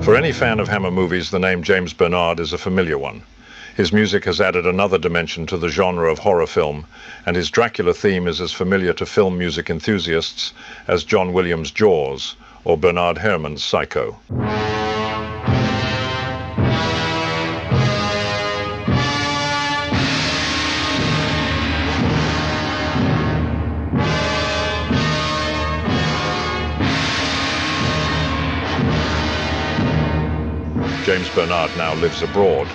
For any fan of Hammer movies, the name James Bernard is a familiar one. His music has added another dimension to the genre of horror film, and his Dracula theme is as familiar to film music enthusiasts as John Williams' Jaws or Bernard Herrmann's Psycho. James Bernard now lives abroad,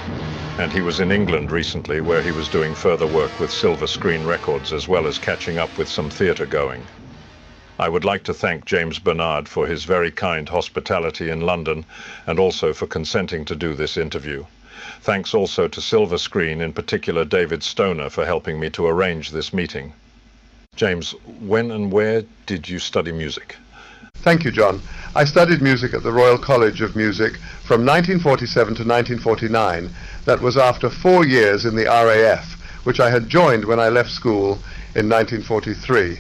and he was in England recently where he was doing further work with Silver Screen Records as well as catching up with some theatre going. I would like to thank James Bernard for his very kind hospitality in London and also for consenting to do this interview. Thanks also to Silver Screen, in particular David Stoner, for helping me to arrange this meeting. James, when and where did you study music? Thank you, John. I studied music at the Royal College of Music from 1947 to 1949. That was after 4 years in the RAF, which I had joined when I left school in 1943.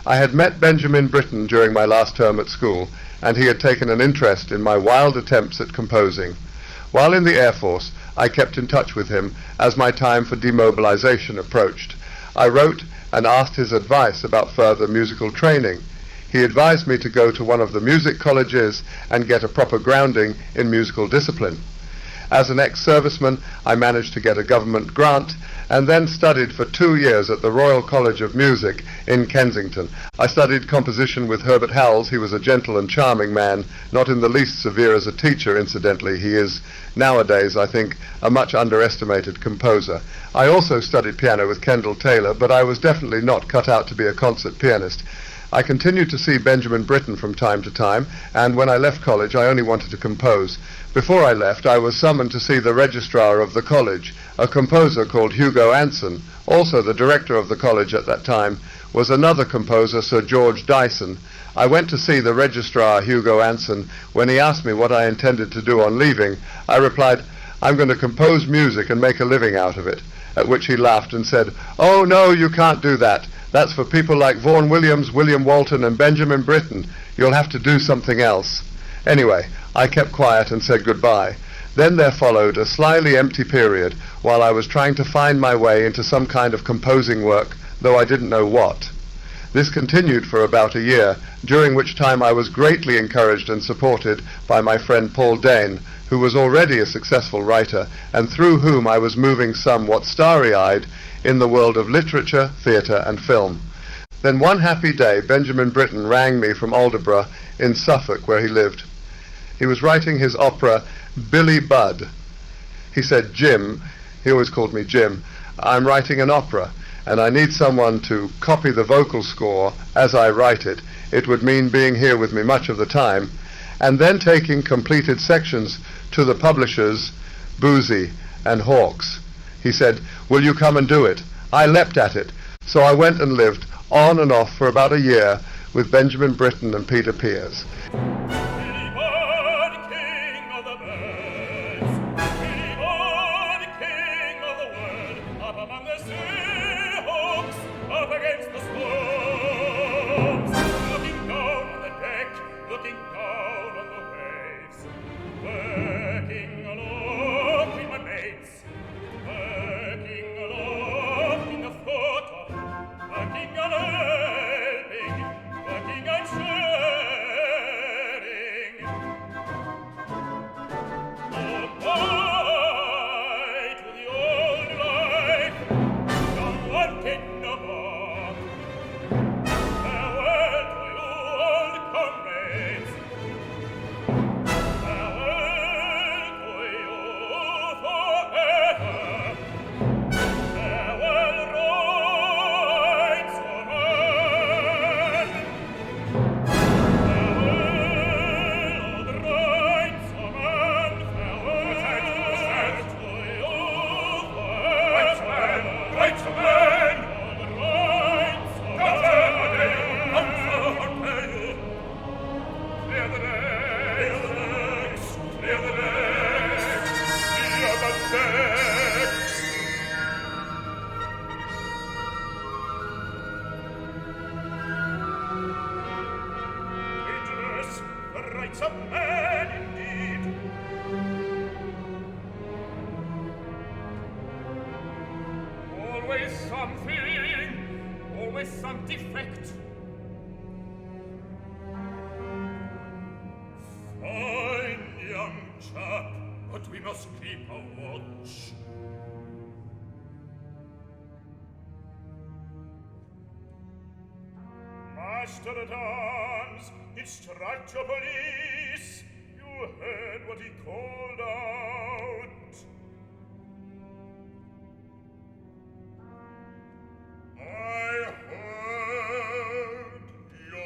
I had met Benjamin Britten during my last term at school, and he had taken an interest in my wild attempts at composing. While in the Air Force, I kept in touch with him as my time for demobilization approached. I wrote and asked his advice about further musical training. He advised me to go to one of the music colleges and get a proper grounding in musical discipline. As an ex-serviceman, I managed to get a government grant and then studied for 2 years at the Royal College of Music in Kensington. I studied composition with Herbert Howells. He was a gentle and charming man, not in the least severe as a teacher, incidentally. He is nowadays, I think, a much underestimated composer. I also studied piano with Kendall Taylor, but I was definitely not cut out to be a concert pianist. I continued to see Benjamin Britten from time to time, and when I left college I only wanted to compose. Before I left, I was summoned to see the registrar of the college, a composer called Hugo Anson. Also the director of the college at that time was another composer, Sir George Dyson. I went to see the registrar, Hugo Anson. When he asked me what I intended to do on leaving, I replied, "I'm going to compose music and make a living out of it," at which he laughed and said, "Oh no, you can't do that. That's for people like Vaughan Williams, William Walton and Benjamin Britten. You'll have to do something else." Anyway, I kept quiet and said goodbye. Then there followed a slyly empty period while I was trying to find my way into some kind of composing work, though I didn't know what. This continued for about a year, during which time I was greatly encouraged and supported by my friend Paul Dane, who was already a successful writer, and through whom I was moving somewhat starry-eyed in the world of literature, theatre and film. Then one happy day, Benjamin Britten rang me from Aldeburgh in Suffolk, where he lived. He was writing his opera Billy Budd. He said, "Jim," he always called me Jim, "I'm writing an opera, and I need someone to copy the vocal score as I write it. It would mean being here with me much of the time, and then taking completed sections to the publishers, Boozy and Hawkes." He said, "Will you come and do it?" I leapt at it. So I went and lived on and off for about a year with Benjamin Britten and Peter Pears. Rights of man indeed. always some defect. Fine young chap, but we must keep a watch. Master at arms, instruct your police. You heard what he called out. I heard, Your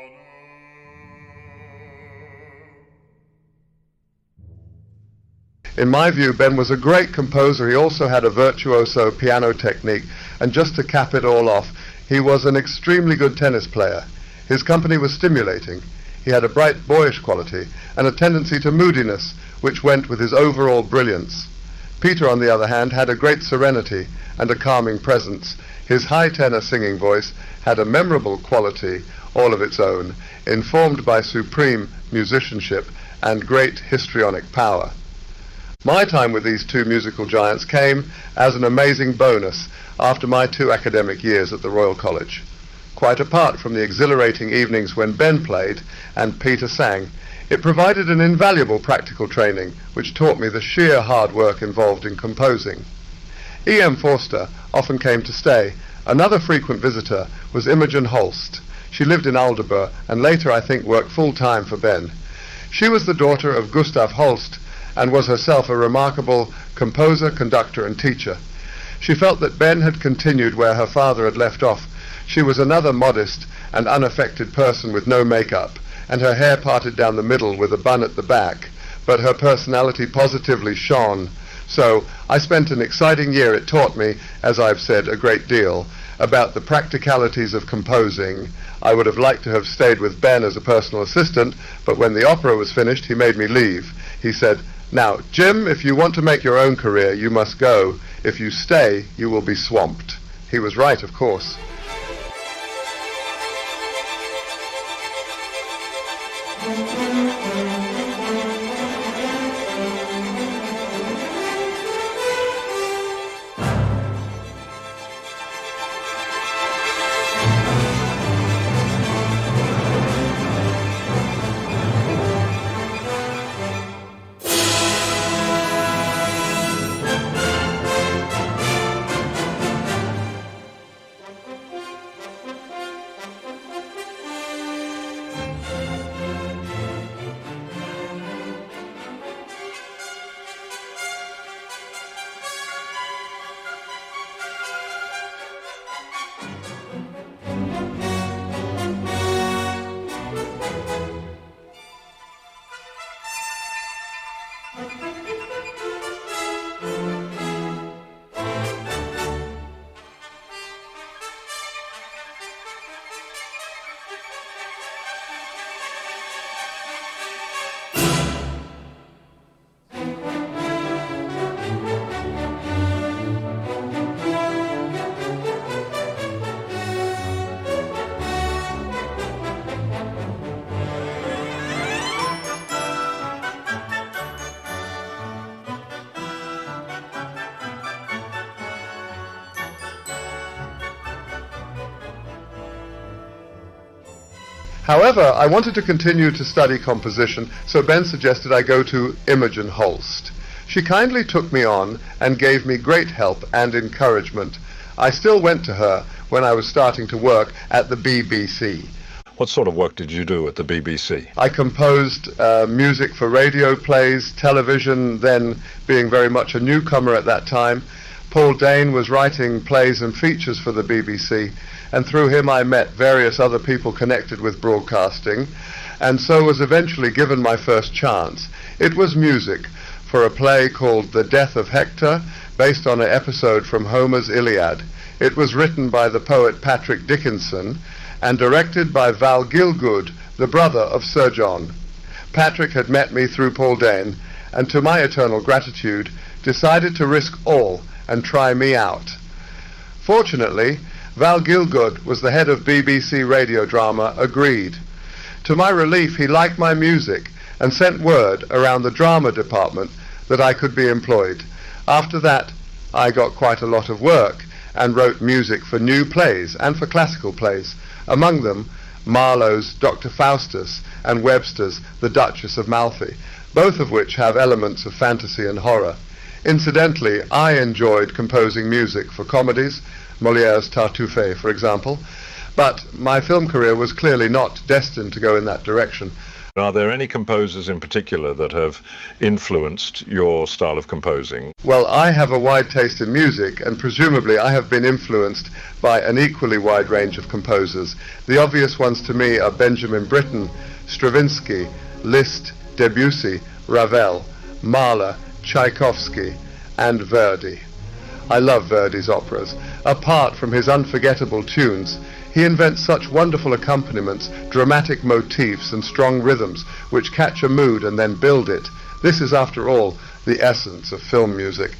Honor. In my view, Ben was a great composer. He also had a virtuoso piano technique, and just to cap it all off, he was an extremely good tennis player. His company was stimulating. He had a bright, boyish quality and a tendency to moodiness, which went with his overall brilliance. Peter, on the other hand, had a great serenity and a calming presence. His high tenor singing voice had a memorable quality all of its own, informed by supreme musicianship and great histrionic power. My time with these two musical giants came as an amazing bonus after my 2 academic years at the Royal College. Quite apart from the exhilarating evenings when Ben played and Peter sang, it provided an invaluable practical training which taught me the sheer hard work involved in composing. E.M. Forster often came to stay. Another frequent visitor was Imogen Holst. She lived in Aldeburgh and later, I think, worked full-time for Ben. She was the daughter of Gustav Holst and was herself a remarkable composer, conductor and teacher. She felt that Ben had continued where her father had left off. She was another modest and unaffected person with no makeup, and her hair parted down the middle with a bun at the back, but her personality positively shone. So I spent an exciting year. It taught me, as I've said, a great deal about the practicalities of composing. I would have liked to have stayed with Ben as a personal assistant, but when the opera was finished, he made me leave. He said, "Now, Jim, if you want to make your own career, you must go. If you stay, you will be swamped." He was right, of course. However, I wanted to continue to study composition, so Ben suggested I go to Imogen Holst. She kindly took me on and gave me great help and encouragement. I still went to her when I was starting to work at the BBC. What sort of work did you do at the BBC? I composed music for radio plays, television, then being very much a newcomer at that time. Paul Dane was writing plays and features for the BBC, and through him I met various other people connected with broadcasting, and so was eventually given my first chance. It was music for a play called The Death of Hector, based on an episode from Homer's Iliad. It was written by the poet Patrick Dickinson and directed by Val Gielgud, the brother of Sir John. Patrick had met me through Paul Dane, and to my eternal gratitude, decided to risk all and try me out. Fortunately, Val Gielgud was the head of BBC radio drama, agreed. To my relief, he liked my music and sent word around the drama department that I could be employed. After that, I got quite a lot of work and wrote music for new plays and for classical plays, among them Marlowe's Dr. Faustus and Webster's The Duchess of Malfi, both of which have elements of fantasy and horror. Incidentally, I enjoyed composing music for comedies, Molière's Tartuffe, for example, but my film career was clearly not destined to go in that direction. Are there any composers in particular that have influenced your style of composing? Well, I have a wide taste in music, and presumably I have been influenced by an equally wide range of composers. The obvious ones to me are Benjamin Britten, Stravinsky, Liszt, Debussy, Ravel, Mahler, Tchaikovsky, and Verdi. I love Verdi's operas. Apart from his unforgettable tunes, he invents such wonderful accompaniments, dramatic motifs, and strong rhythms which catch a mood and then build it. This is, after all, the essence of film music.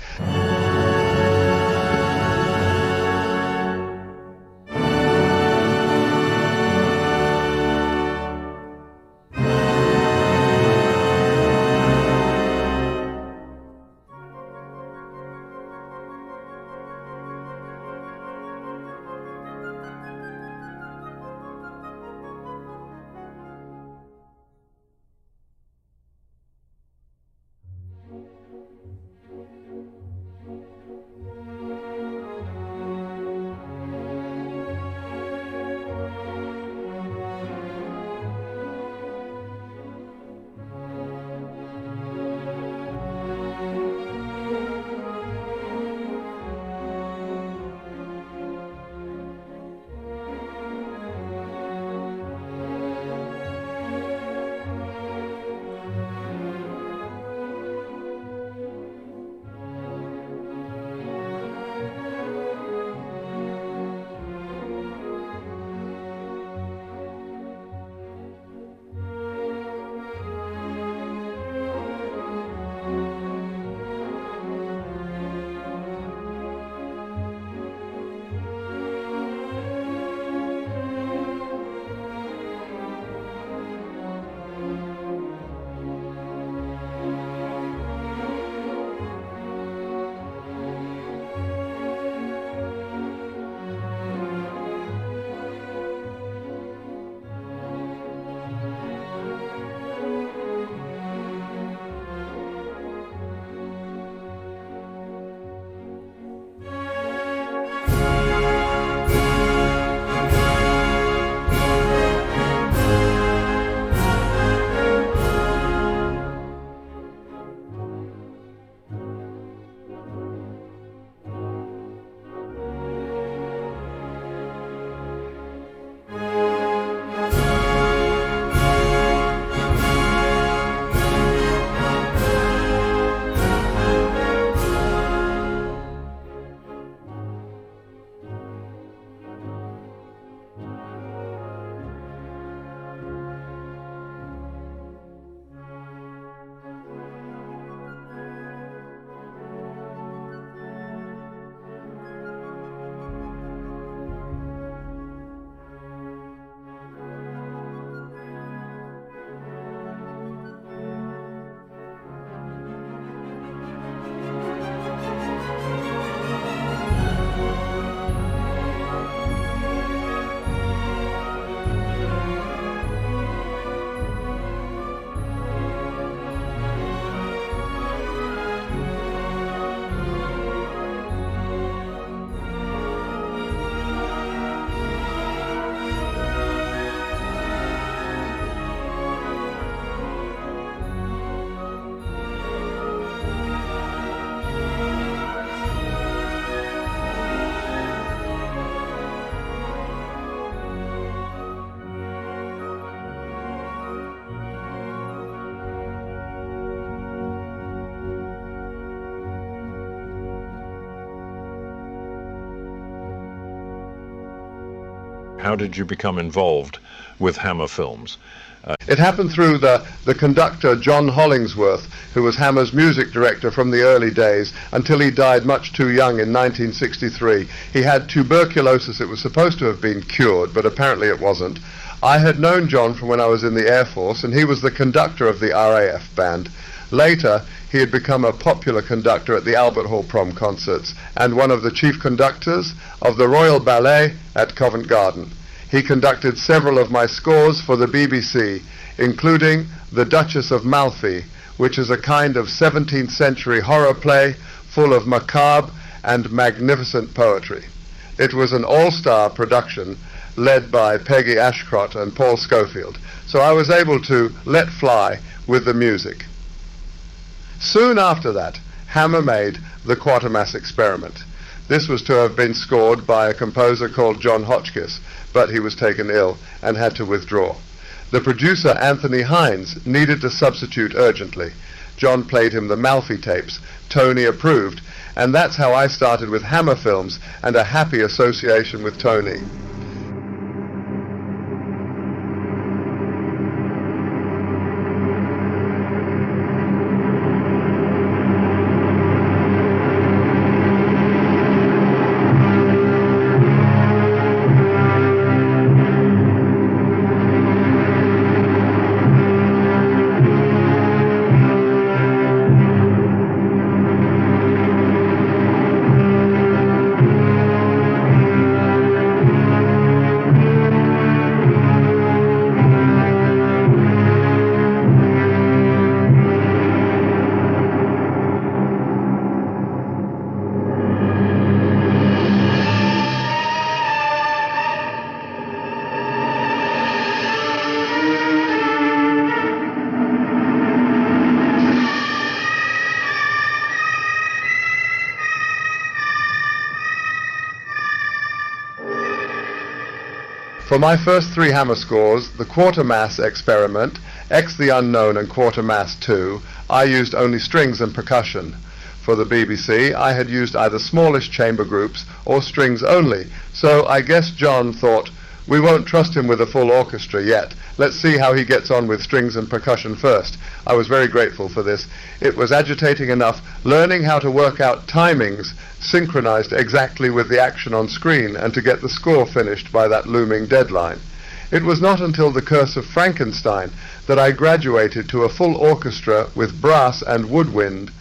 How did you become involved with Hammer Films? It happened through the conductor John Hollingsworth, who was Hammer's music director from the early days until he died much too young in 1963. He had tuberculosis. It was supposed to have been cured, but apparently it wasn't. I had known John from when I was in the Air Force, and he was the conductor of the RAF band. Later, he had become a popular conductor at the Albert Hall prom concerts and one of the chief conductors of the Royal Ballet at Covent Garden. He conducted several of my scores for the BBC, including The Duchess of Malfi, which is a kind of 17th century horror play full of macabre and magnificent poetry. It was an all-star production led by Peggy Ashcroft and Paul Schofield, so I was able to let fly with the music. Soon after that, Hammer made the Quartermass Experiment. This was to have been scored by a composer called John Hotchkiss, but he was taken ill and had to withdraw. The producer, Anthony Hines, needed to substitute urgently. John played him the Malfi tapes. Tony approved, and that's how I started with Hammer films and a happy association with Tony. For my first three Hammer scores, the Quartermass Experiment, X the Unknown and Quartermass 2, I used only strings and percussion. For the BBC, I had used either smallish chamber groups or strings only, so I guess John thought, we won't trust him with a full orchestra yet. Let's see how he gets on with strings and percussion first. I was very grateful for this. It was agitating enough, learning how to work out timings synchronized exactly with the action on screen and to get the score finished by that looming deadline. It was not until The Curse of Frankenstein that I graduated to a full orchestra with brass and woodwind.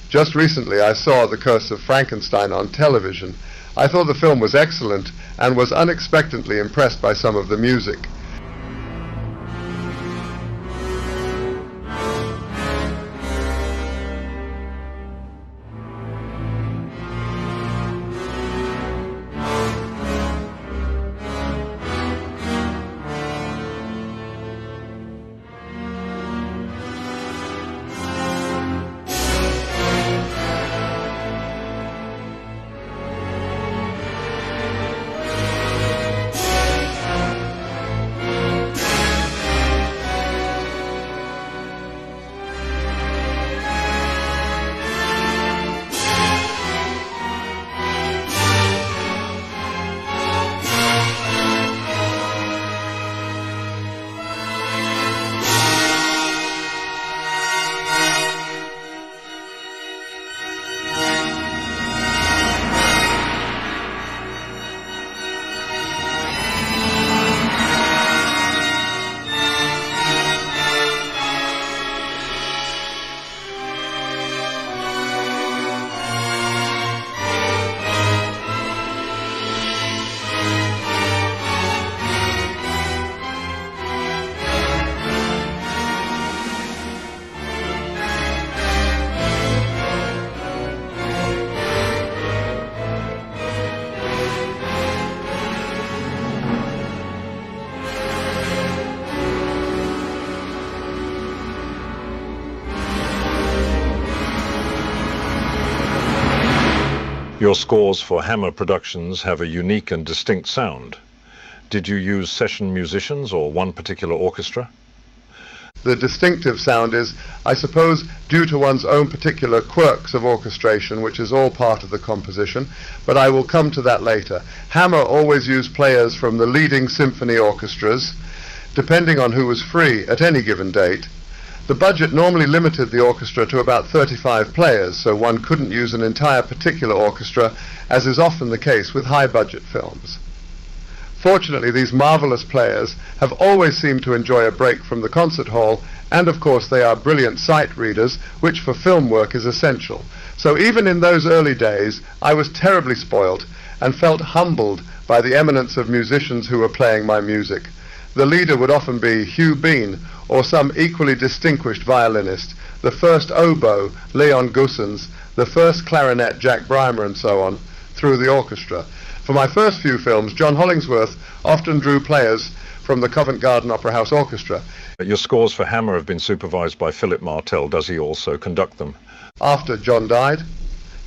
Just recently I saw The Curse of Frankenstein on television. I thought the film was excellent and was unexpectedly impressed by some of the music. Your scores for Hammer productions have a unique and distinct sound. Did you use session musicians or one particular orchestra? The distinctive sound is, I suppose, due to one's own particular quirks of orchestration, which is all part of the composition, but I will come to that later. Hammer always used players from the leading symphony orchestras, depending on who was free at any given date. The budget normally limited the orchestra to about 35 players, so one couldn't use an entire particular orchestra, as is often the case with high-budget films. Fortunately, these marvelous players have always seemed to enjoy a break from the concert hall, and of course they are brilliant sight readers, which for film work is essential. So even in those early days, I was terribly spoilt and felt humbled by the eminence of musicians who were playing my music. The leader would often be Hugh Bean, or some equally distinguished violinist, the first oboe, Leon Goossens, the first clarinet, Jack Brymer, and so on, through the orchestra. For my first few films, John Hollingsworth often drew players from the Covent Garden Opera House Orchestra. Your scores for Hammer have been supervised by Philip Martell. Does he also conduct them? After John died,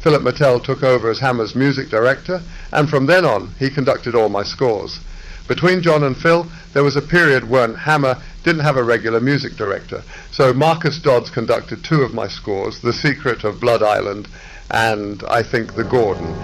Philip Martell took over as Hammer's music director, and from then on he conducted all my scores. Between John and Phil, there was a period when Hammer didn't have a regular music director, so Marcus Dodds conducted two of my scores, The Secret of Blood Island and, I think, The Gordon.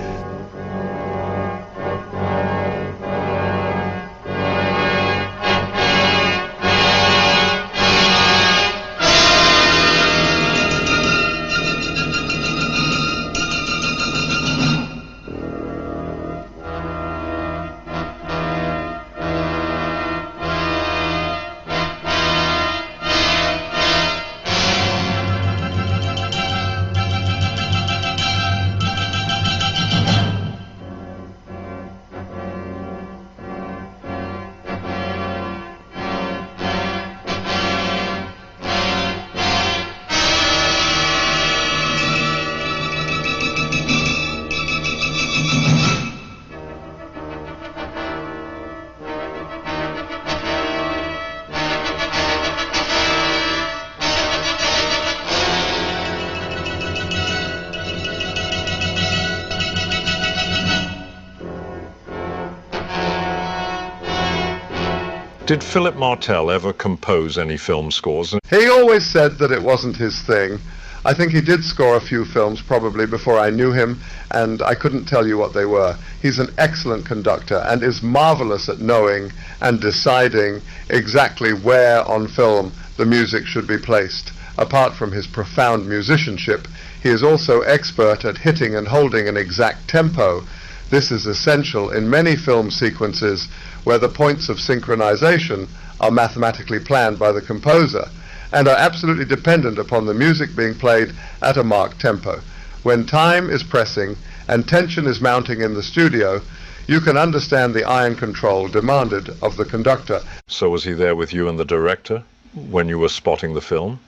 Did Philip Martell ever compose any film scores? He always said that it wasn't his thing. I think he did score a few films probably before I knew him, and I couldn't tell you what they were. He's an excellent conductor and is marvelous at knowing and deciding exactly where on film the music should be placed. Apart from his profound musicianship, he is also expert at hitting and holding an exact tempo. This is essential in many film sequences where the points of synchronization are mathematically planned by the composer and are absolutely dependent upon the music being played at a marked tempo. When time is pressing and tension is mounting in the studio, you can understand the iron control demanded of the conductor. So was he there with you and the director when you were spotting the film?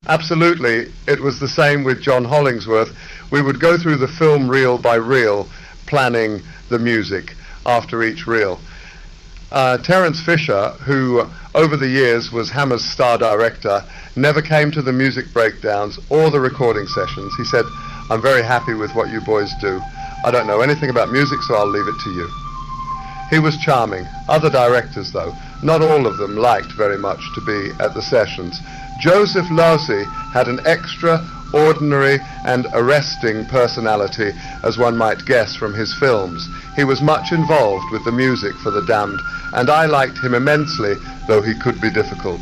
Absolutely. It was the same with John Hollingsworth. We would go through the film reel by reel, planning the music after each reel. Terence Fisher, who over the years was Hammer's star director, never came to the music breakdowns or the recording sessions. He said, "I'm very happy with what you boys do. I don't know anything about music, so I'll leave it to you." He was charming. Other directors, though, not all of them liked very much to be at the sessions. Joseph Losey had an extraordinary and arresting personality, as one might guess from his films. He was much involved with the music for The Damned, and I liked him immensely, though he could be difficult.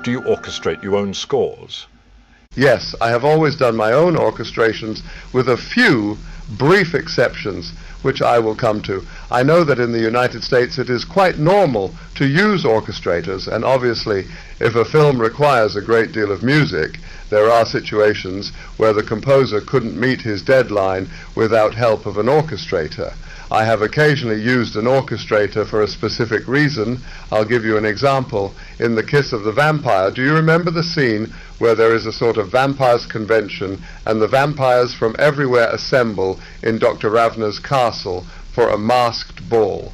Do you orchestrate your own scores? Yes, I have always done my own orchestrations with a few brief exceptions, which I will come to. I know that in the United States it is quite normal to use orchestrators, and obviously if a film requires a great deal of music, there are situations where the composer couldn't meet his deadline without help of an orchestrator. I have occasionally used an orchestrator for a specific reason. I'll give you an example. In The Kiss of the Vampire, do you remember the scene where there is a sort of vampires' convention and the vampires from everywhere assemble in Dr. Ravna's castle for a masked ball?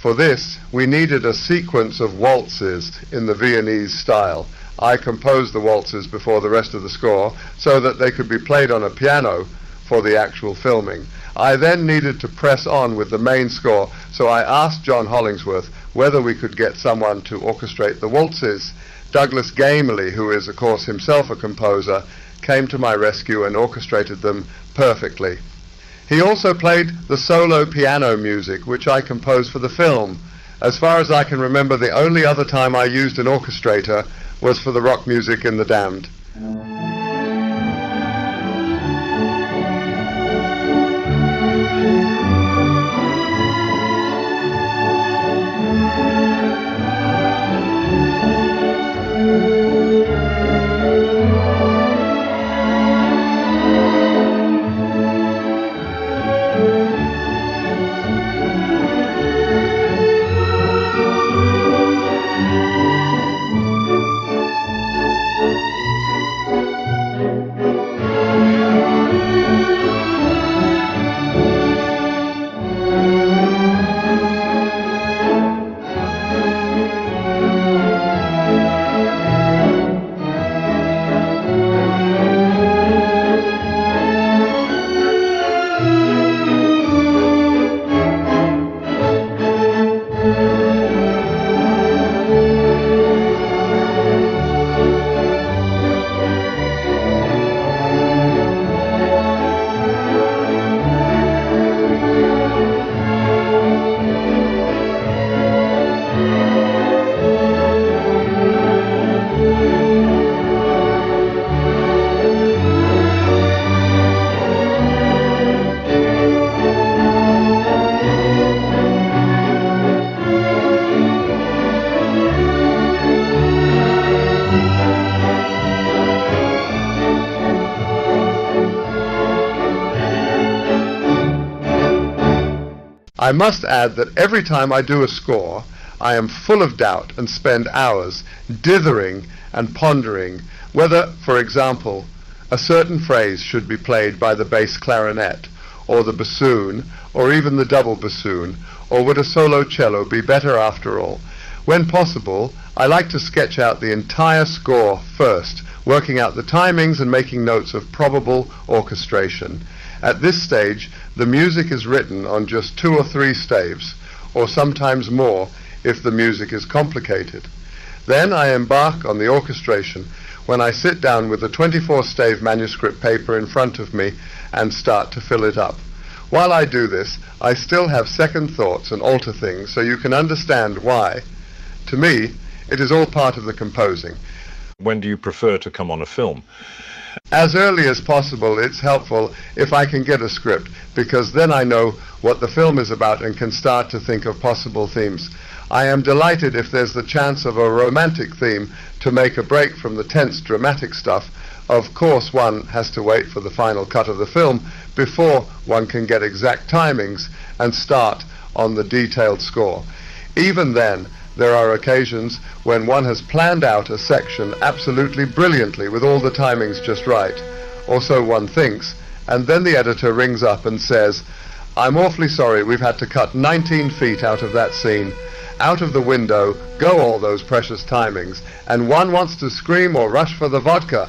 For this, we needed a sequence of waltzes in the Viennese style. I composed the waltzes before the rest of the score so that they could be played on a piano for the actual filming. I then needed to press on with the main score, so I asked John Hollingsworth whether we could get someone to orchestrate the waltzes. Douglas Gameley, who is of course himself a composer, came to my rescue and orchestrated them perfectly. He also played the solo piano music, which I composed for the film. As far as I can remember, the only other time I used an orchestrator was for the rock music in The Damned. I must add that every time I do a score, I am full of doubt and spend hours dithering and pondering whether, for example, a certain phrase should be played by the bass clarinet, or the bassoon, or even the double bassoon, or would a solo cello be better after all? When possible, I like to sketch out the entire score first, working out the timings and making notes of probable orchestration. At this stage, the music is written on just 2 or 3 staves, or sometimes more if the music is complicated. Then I embark on the orchestration when I sit down with a 24-stave manuscript paper in front of me and start to fill it up. While I do this, I still have second thoughts and alter things, so you can understand why. To me, it is all part of the composing. When do you prefer to come on a film? As early as possible. It's helpful if I can get a script, because then I know what the film is about and can start to think of possible themes. I am delighted if there's the chance of a romantic theme to make a break from the tense dramatic stuff. Of course, one has to wait for the final cut of the film before one can get exact timings and start on the detailed score. Even then, there are occasions when one has planned out a section absolutely brilliantly with all the timings just right, or so one thinks, and then the editor rings up and says, "I'm awfully sorry, we've had to cut 19 feet out of that scene. Out of the window go all those precious timings, and one wants to scream or rush for the vodka."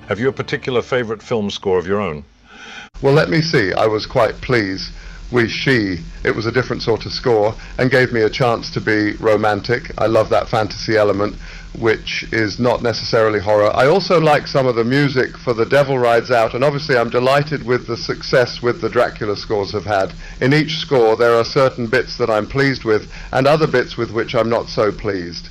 Have you a particular favorite film score of your own? Well, let me see. I was quite pleased with She. It was a different sort of score and gave me a chance to be romantic. I love that fantasy element, which is not necessarily horror. I also like some of the music for The Devil Rides Out, and obviously I'm delighted with the success with the Dracula scores have had. In each score there are certain bits that I'm pleased with and other bits with which I'm not so pleased.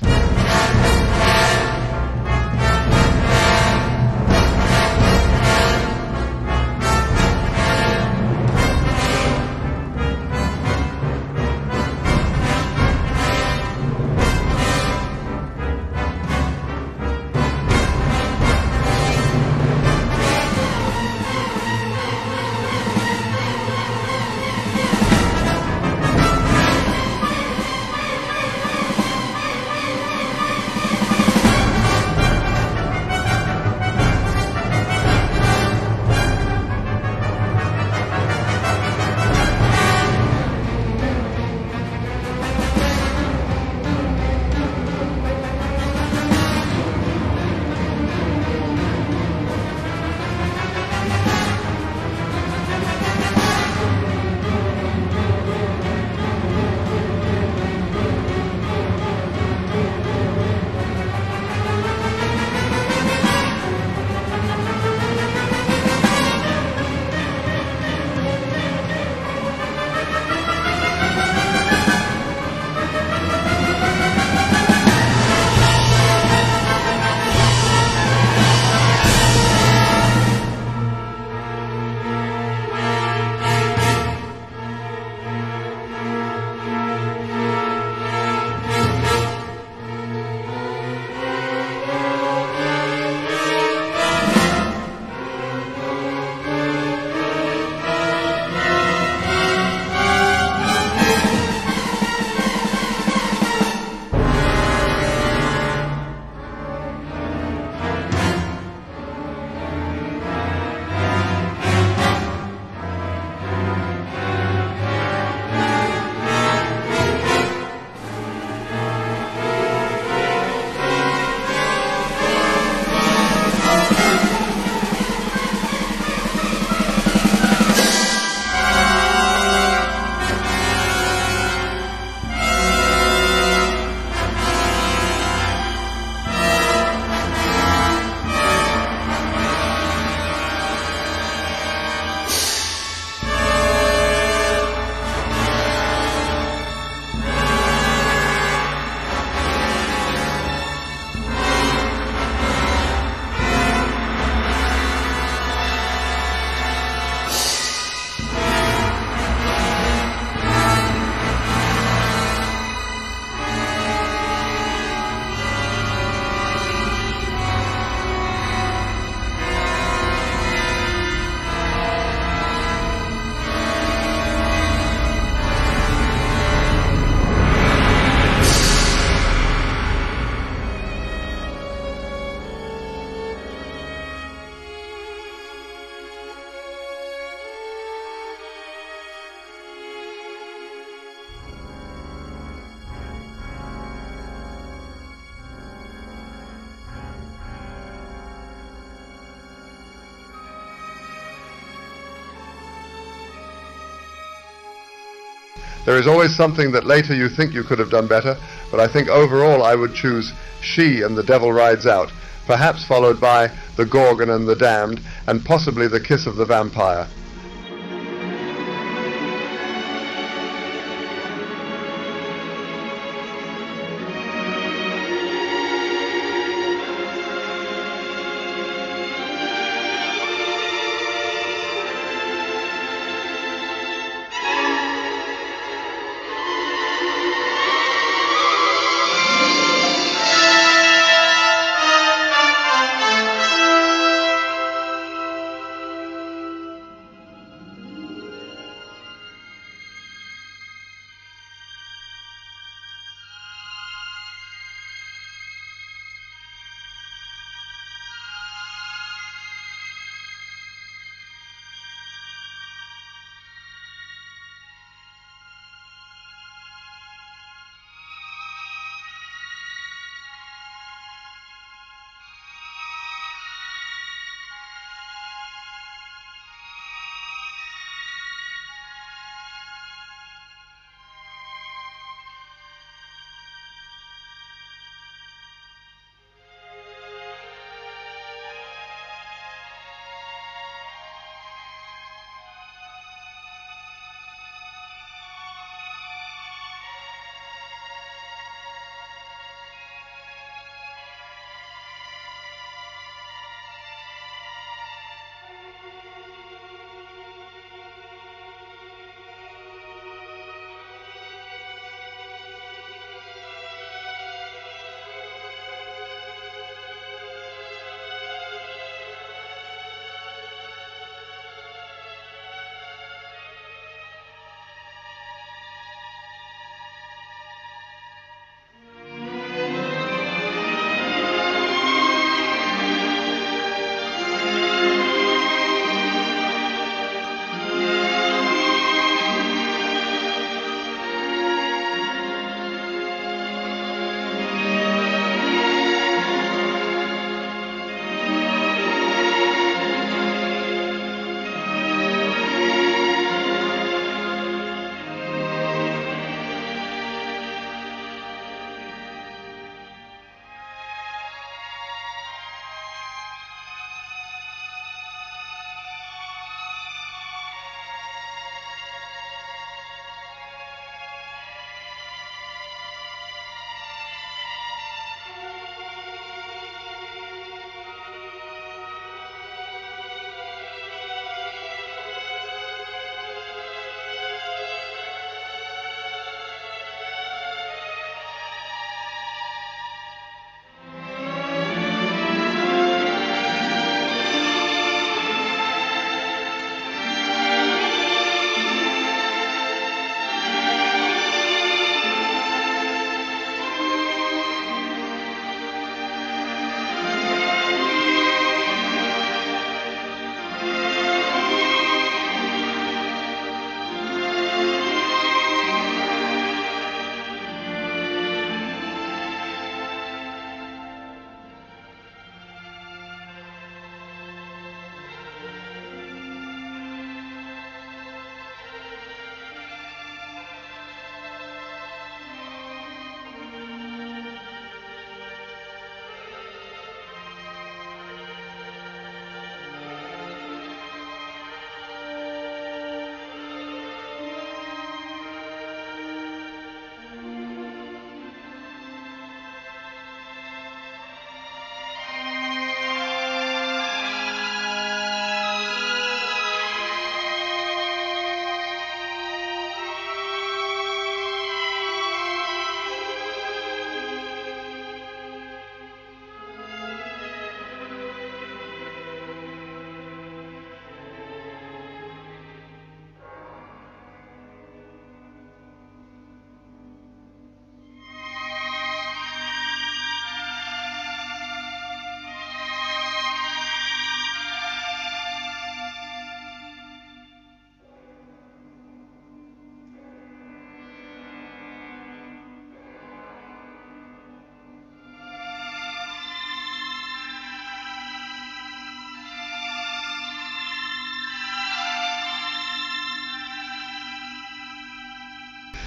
There is always something that later you think you could have done better, but I think overall I would choose She and The Devil Rides Out, perhaps followed by The Gorgon and the Damned, and possibly The Kiss of the Vampire.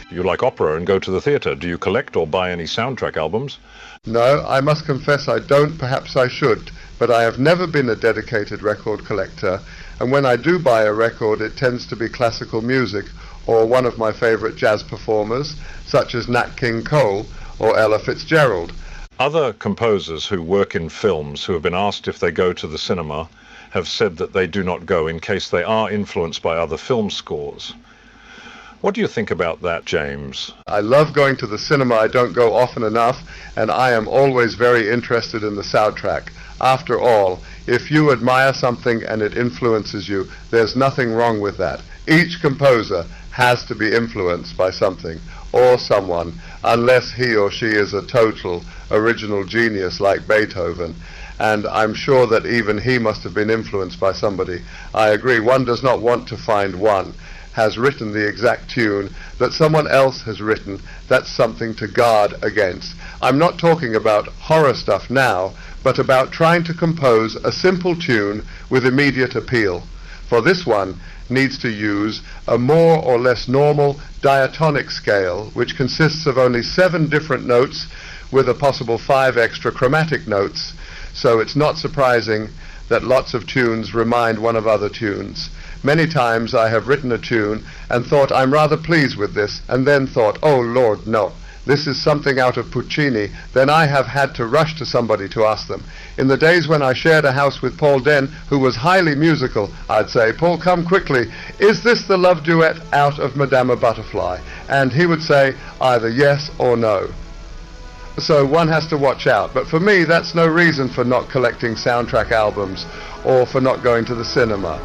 You like opera and go to the theatre. Do you collect or buy any soundtrack albums? No, I must confess I don't. Perhaps I should, but I have never been a dedicated record collector, and when I do buy a record, it tends to be classical music or one of my favorite jazz performers, such as Nat King Cole or Ella Fitzgerald. Other composers who work in films who have been asked if they go to the cinema have said that they do not go in case they are influenced by other film scores. What do you think about that, James? I love going to the cinema. I don't go often enough, and I am always very interested in the soundtrack. After all, if you admire something and it influences you, there's nothing wrong with that. Each composer has to be influenced by something or someone, unless he or she is a total original genius like Beethoven. And I'm sure that even he must have been influenced by somebody. I agree, one does not want to find one has written the exact tune that someone else has written. That's something to guard against. I'm not talking about horror stuff now, but about trying to compose a simple tune with immediate appeal. For this one needs to use a more or less normal diatonic scale, which consists of only 7 different notes with a possible 5 extra chromatic notes. So it's not surprising that lots of tunes remind one of other tunes. Many times I have written a tune and thought I'm rather pleased with this, and then thought, oh Lord, no, this is something out of Puccini. Then I have had to rush to somebody to ask them. In the days when I shared a house with Paul Den, who was highly musical, I'd say, Paul, come quickly, is this the love duet out of Madama Butterfly? And he would say either yes or no. So one has to watch out. But for me, that's no reason for not collecting soundtrack albums or for not going to the cinema.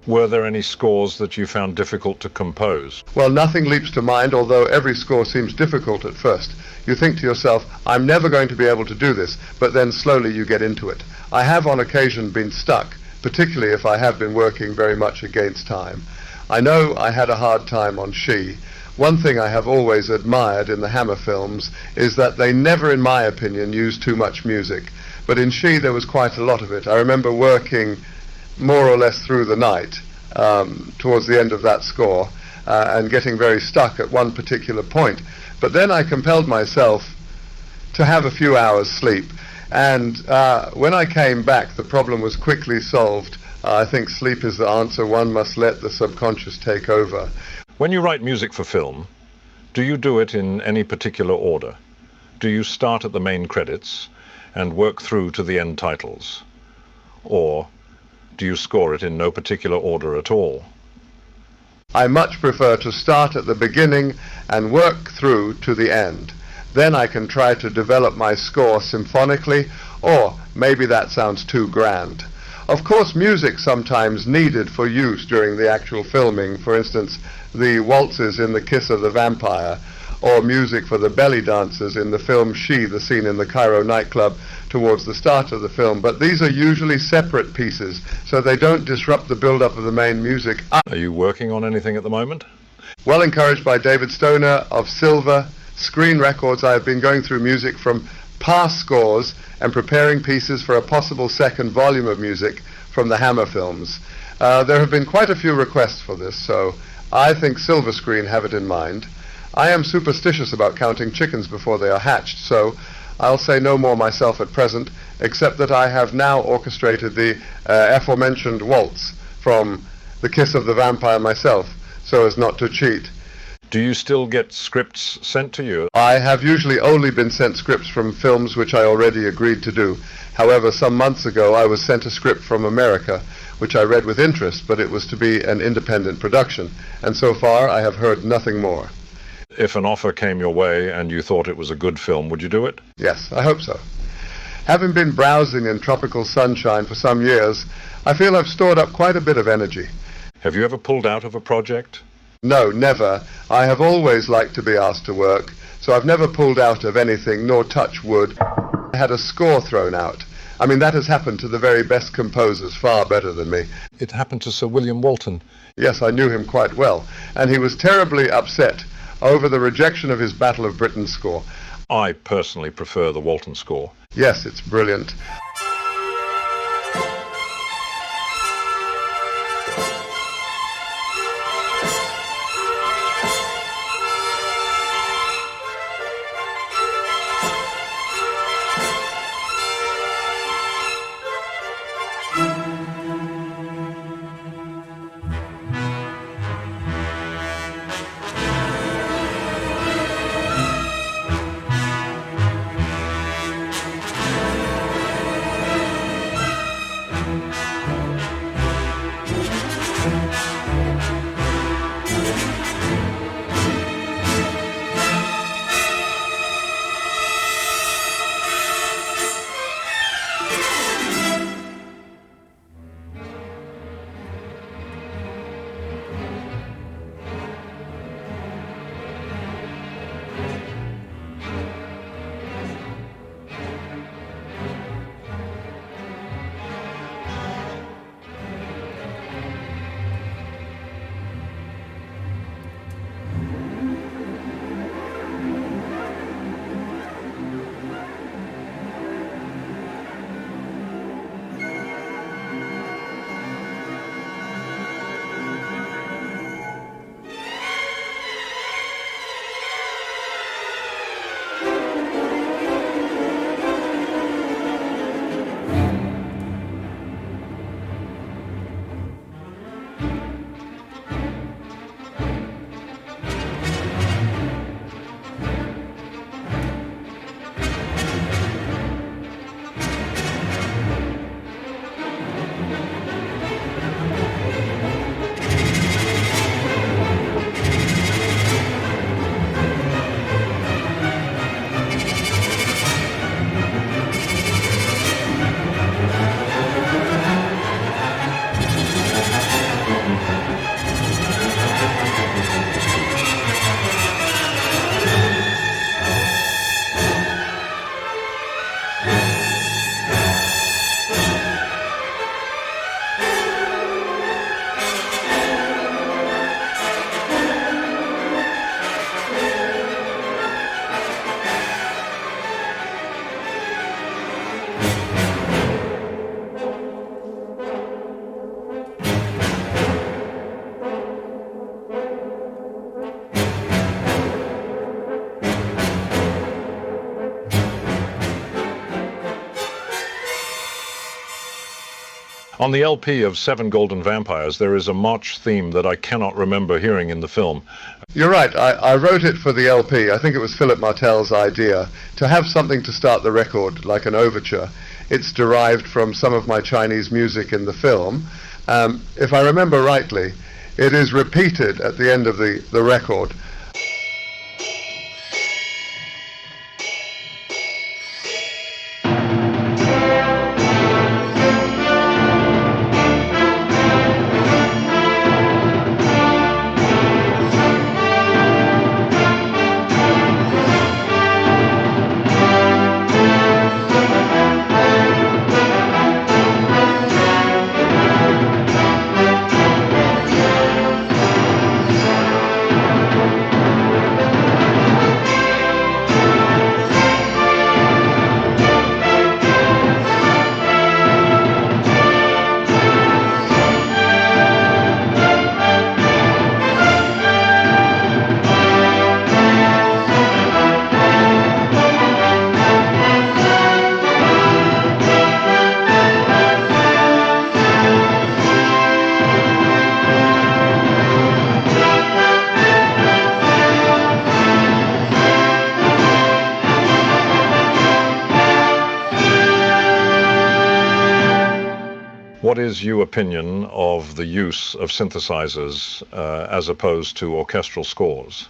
Were there any scores that you found difficult to compose? Well, nothing leaps to mind, although every score seems difficult at first. You think to yourself, I'm never going to be able to do this, but then slowly you get into it. I have on occasion been stuck, particularly if I have been working very much against time. I know I had a hard time on She. One thing I have always admired in the Hammer films is that they never, in my opinion, use too much music. But in She there was quite a lot of it. I remember working more or less through the night towards the end of that score and getting very stuck at one particular point. But then I compelled myself to have a few hours sleep, and when I came back the problem was quickly solved. I think sleep is the answer. One must let the subconscious take over. When you write music for film, do you do it in any particular order? Do you start at the main credits and work through to the end titles? Or do you score it in no particular order at all? I much prefer to start at the beginning and work through to the end. Then I can try to develop my score symphonically, or maybe that sounds too grand. Of course, music sometimes needed for use during the actual filming, for instance, the waltzes in The Kiss of the Vampire, or music for the belly dancers in the film She, the scene in the Cairo nightclub towards the start of the film. But these are usually separate pieces, so they don't disrupt the build-up of the main music. Are you working on anything at the moment? Well encouraged by David Stoner of Silver Screen Records, I have been going through music from past scores and preparing pieces for a possible second volume of music from the Hammer films. There have been quite a few requests for this, so I think Silver Screen have it in mind. I am superstitious about counting chickens before they are hatched, so I'll say no more myself at present, except that I have now orchestrated the aforementioned waltz from The Kiss of the Vampire myself, so as not to cheat. Do you still get scripts sent to you? I have usually only been sent scripts from films which I already agreed to do. However, some months ago I was sent a script from America, which I read with interest, but it was to be an independent production, and so far I have heard nothing more. If an offer came your way and you thought it was a good film, would you do it? Yes, I hope so. Having been browsing in tropical sunshine for some years, I feel I've stored up quite a bit of energy. Have you ever pulled out of a project? No, never. I have always liked to be asked to work, so I've never pulled out of anything, nor touched wood. I had a score thrown out. I mean, that has happened to the very best composers, far better than me. It happened to Sir William Walton. Yes, I knew him quite well, and he was terribly upset over the rejection of his Battle of Britain score. I personally prefer the Walton score. Yes, it's brilliant. On the LP of Seven Golden Vampires, there is a march theme that I cannot remember hearing in the film. You're right. I wrote it for the LP. I think it was Philip Martell's idea to have something to start the record, like an overture. It's derived from some of my Chinese music in the film. If I remember rightly, it is repeated at the end of the record. What is your opinion of the use of synthesizers as opposed to orchestral scores?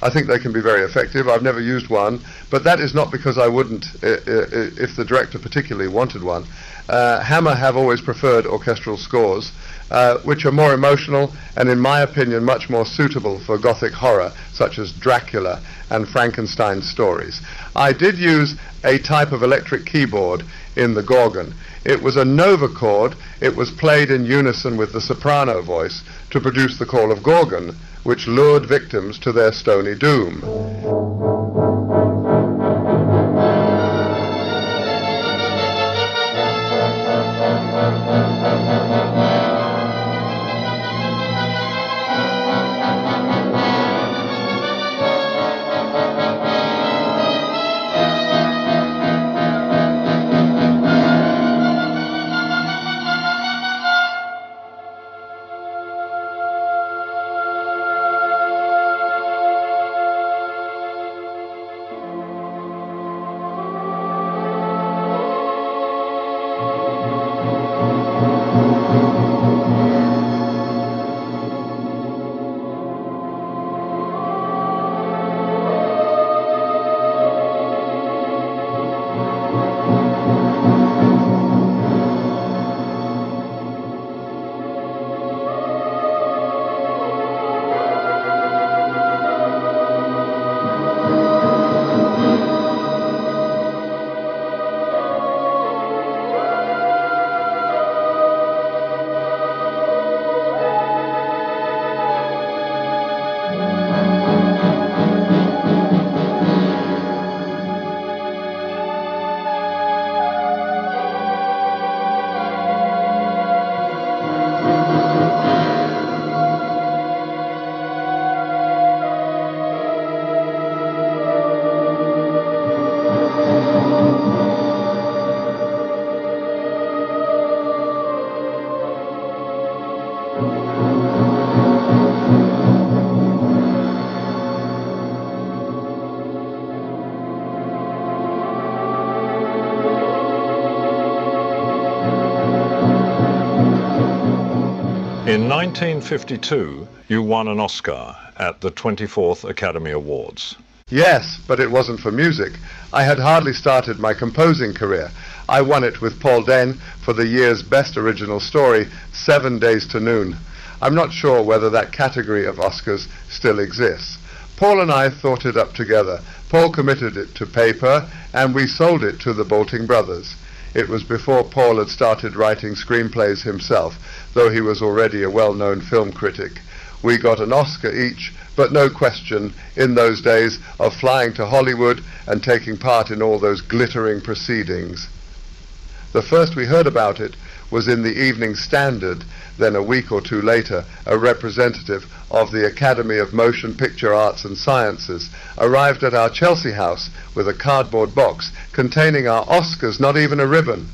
I think they can be very effective. I've never used one, but that is not because I wouldn't, if the director particularly wanted one. Hammer have always preferred orchestral scores, which are more emotional and, in my opinion, much more suitable for Gothic horror, such as Dracula and Frankenstein stories. I did use a type of electric keyboard in the Gorgon. It was a nova chord. It was played in unison with the soprano voice to produce the call of Gorgon, which lured victims to their stony doom. In 1952, you won an Oscar at the 24th Academy Awards. Yes, but it wasn't for music. I had hardly started my composing career. I won it with Paul Dehn for the year's best original story, 7 Days to Noon. I'm not sure whether that category of Oscars still exists. Paul and I thought it up together. Paul committed it to paper, and we sold it to the Bolting brothers. It was before Paul had started writing screenplays himself, though he was already a well-known film critic. We got an Oscar each, but no question, in those days, of flying to Hollywood and taking part in all those glittering proceedings. The first we heard about it was in the Evening Standard. Then a week or two later, a representative of the Academy of Motion Picture Arts and Sciences arrived at our Chelsea house with a cardboard box containing our Oscars, not even a ribbon.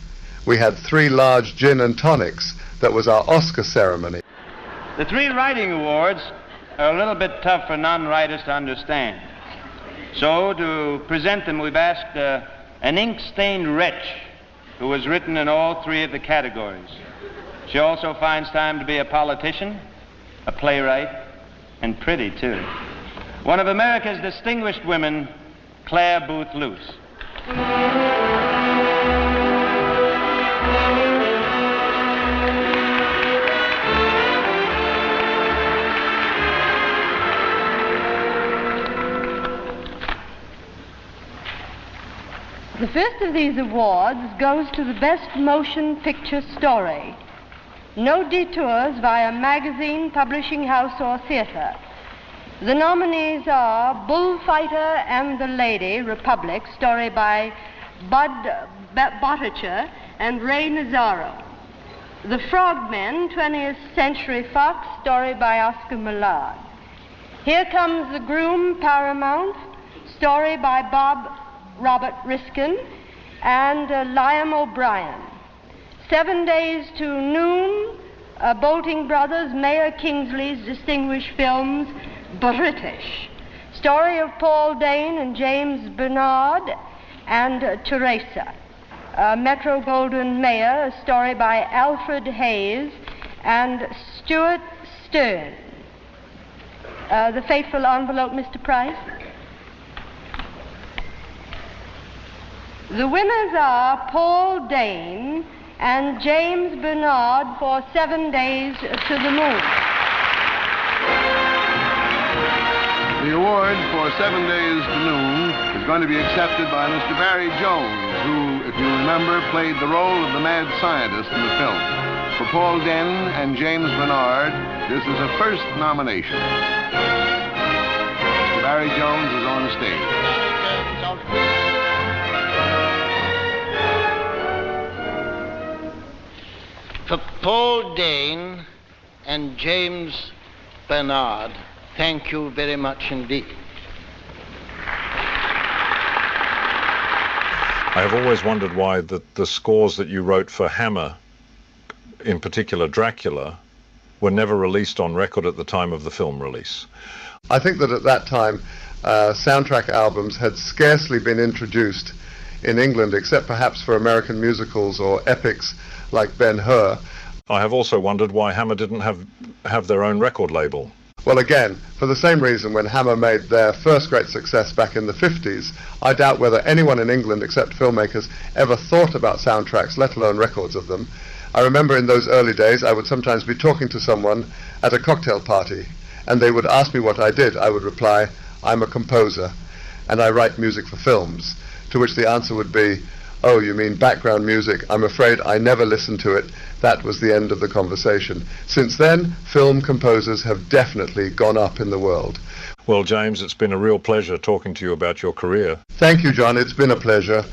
We had 3 large gin and tonics. That was our Oscar ceremony. The 3 writing awards are a little bit tough for non-writers to understand. So to present them, we've asked an ink-stained wretch who has written in all 3 of the categories. She also finds time to be a politician, a playwright, and pretty, too. One of America's distinguished women, Claire Booth Luce. The first of these awards goes to the Best Motion Picture Story. No detours via magazine, publishing house, or theater. The nominees are Bullfighter and the Lady, Republic, story by Bud Botticher and Ray Nazaro. The Frogmen, 20th Century Fox, story by Oscar Millard. Here Comes the Groom, Paramount, story by Robert Riskin and Liam O'Brien. 7 Days to Noon, Bolting Brothers, Mayor Kingsley's distinguished films, British. Story of Paul Dane and James Bernard and Teresa. Metro Goldwyn Mayer, a story by Alfred Hayes and Stuart Stern. The fateful envelope, Mr. Price. The winners are Paul Dane and James Bernard for 7 Days to the Moon. The award for 7 Days to Noon is going to be accepted by Mr. Barry Jones, who, if you remember, played the role of the mad scientist in the film. For Paul Dane and James Bernard, this is a first nomination. Mr. Barry Jones is on the stage. For Paul Dane and James Bernard, thank you very much indeed. I have always wondered why the scores that you wrote for Hammer, in particular Dracula, were never released on record at the time of the film release. I think that at that time, soundtrack albums had scarcely been introduced in England, except perhaps for American musicals or epics like Ben-Hur. I have also wondered why Hammer didn't have their own record label. Well, again, for the same reason, when Hammer made their first great success back in the 50s, I doubt whether anyone in England, except filmmakers, ever thought about soundtracks, let alone records of them. I remember in those early days, I would sometimes be talking to someone at a cocktail party, and they would ask me what I did. I would reply, I'm a composer, and I write music for films, to which the answer would be, oh, you mean background music? I'm afraid I never listened to it. That was the end of the conversation. Since then, film composers have definitely gone up in the world. Well, James, it's been a real pleasure talking to you about your career. Thank you, John. It's been a pleasure.